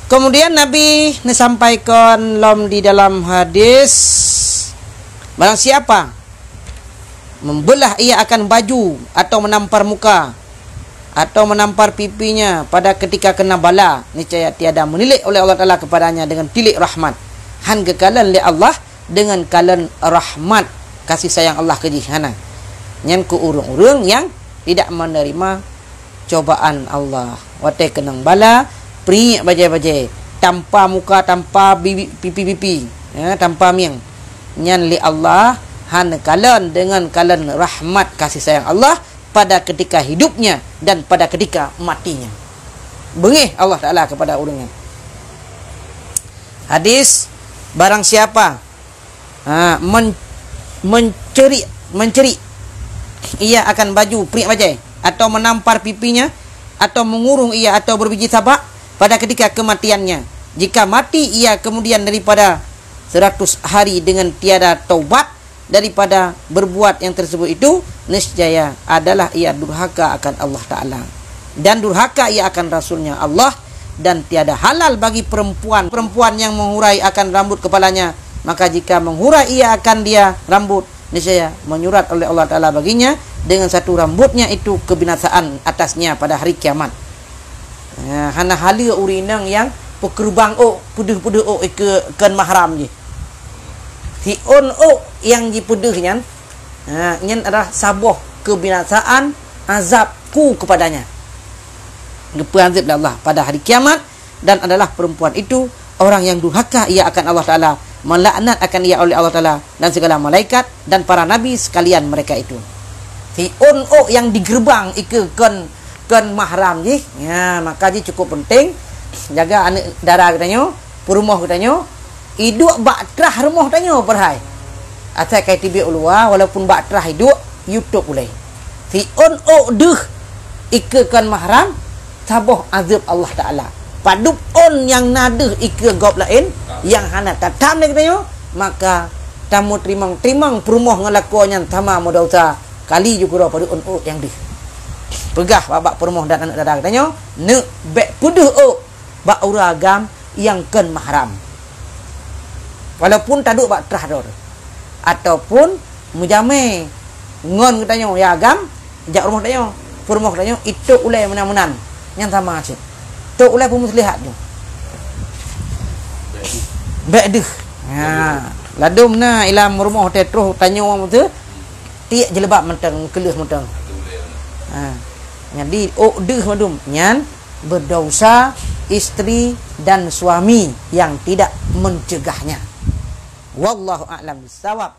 Kemudian Nabi sampaikan di dalam hadis, barang siapa membelah ia akan baju atau menampar muka atau menampar pipinya pada ketika kena bala, niscaya tiada menilik oleh Allah Taala kepadanya dengan tilik rahmat. Han kekalan li Allah dengan kalan rahmat kasih sayang Allah ke jihana. Nyan ku urung-urung yang tidak menerima cobaan Allah. Wate kenang bala pri bajai-bajai, tanpa muka, tanpa pipi-pipi, ya, tanpa miang. Nyan li Allah han kalan dengan kalan rahmat kasih sayang Allah pada ketika hidupnya dan pada ketika matinya. Bengih Allah Taala kepada orangnya. Hadis, barang siapa menceri ia akan baju pri bajai atau menampar pipinya atau mengurung ia atau berbiji tabak pada ketika kematiannya, jika mati ia kemudian daripada 100 hari dengan tiada taubat daripada berbuat yang tersebut itu, niscaya adalah ia durhaka akan Allah Ta'ala dan durhaka ia akan Rasulnya Allah, dan tiada halal bagi perempuan yang menghurai akan rambut kepalanya, maka jika menghurai ia akan dia rambut, niscaya menyurat oleh Allah Ta'ala baginya dengan satu rambutnya itu kebinasaan atasnya pada hari kiamat. Hana halia urinang yang pekerbang puduh-puduh ikan mahram je. Si yang dipedehnya nyan adalah sabuh kebinasaan azabku kepadanya. Diperanzib oleh Allah pada hari kiamat, dan adalah perempuan itu orang yang durhaka ia akan Allah Ta'ala, melaknat akan ia oleh Allah Ta'ala dan segala malaikat dan para nabi sekalian mereka itu. Si yang digerbang kan mahram je, ya, maka je cukup penting jaga anak dara katanya, perumah katanya, hidup baktrah rumah katanya perhai. Asal kai tibi ulua walaupun baktrah hidup YouTube boleh. Si deh kan mahram sabuh azab Allah Ta'ala. Padup yang nadah gop lain yang hana tatam ni katanya, maka tamu timang perumah ngelakuannya sama modausa kali juga pada yang di pegah babak perumah dan anak dara katanya ne bek puduh bak uragam yang ken mahram walaupun taduk bak trah dor ataupun mujame ngon katanya ya agam jak rumah katanya perumah katanya itu ulai menan-menan yang sama aja tu ulai pemuslihat tu bek deh ha ladum na ilam rumah tetruh tanya orang tu tiak jelebab mentang kelus mentang. Jadi deh madum nyan berdosa istri dan suami yang tidak mencegahnya. Wallahu a'lam bissawab.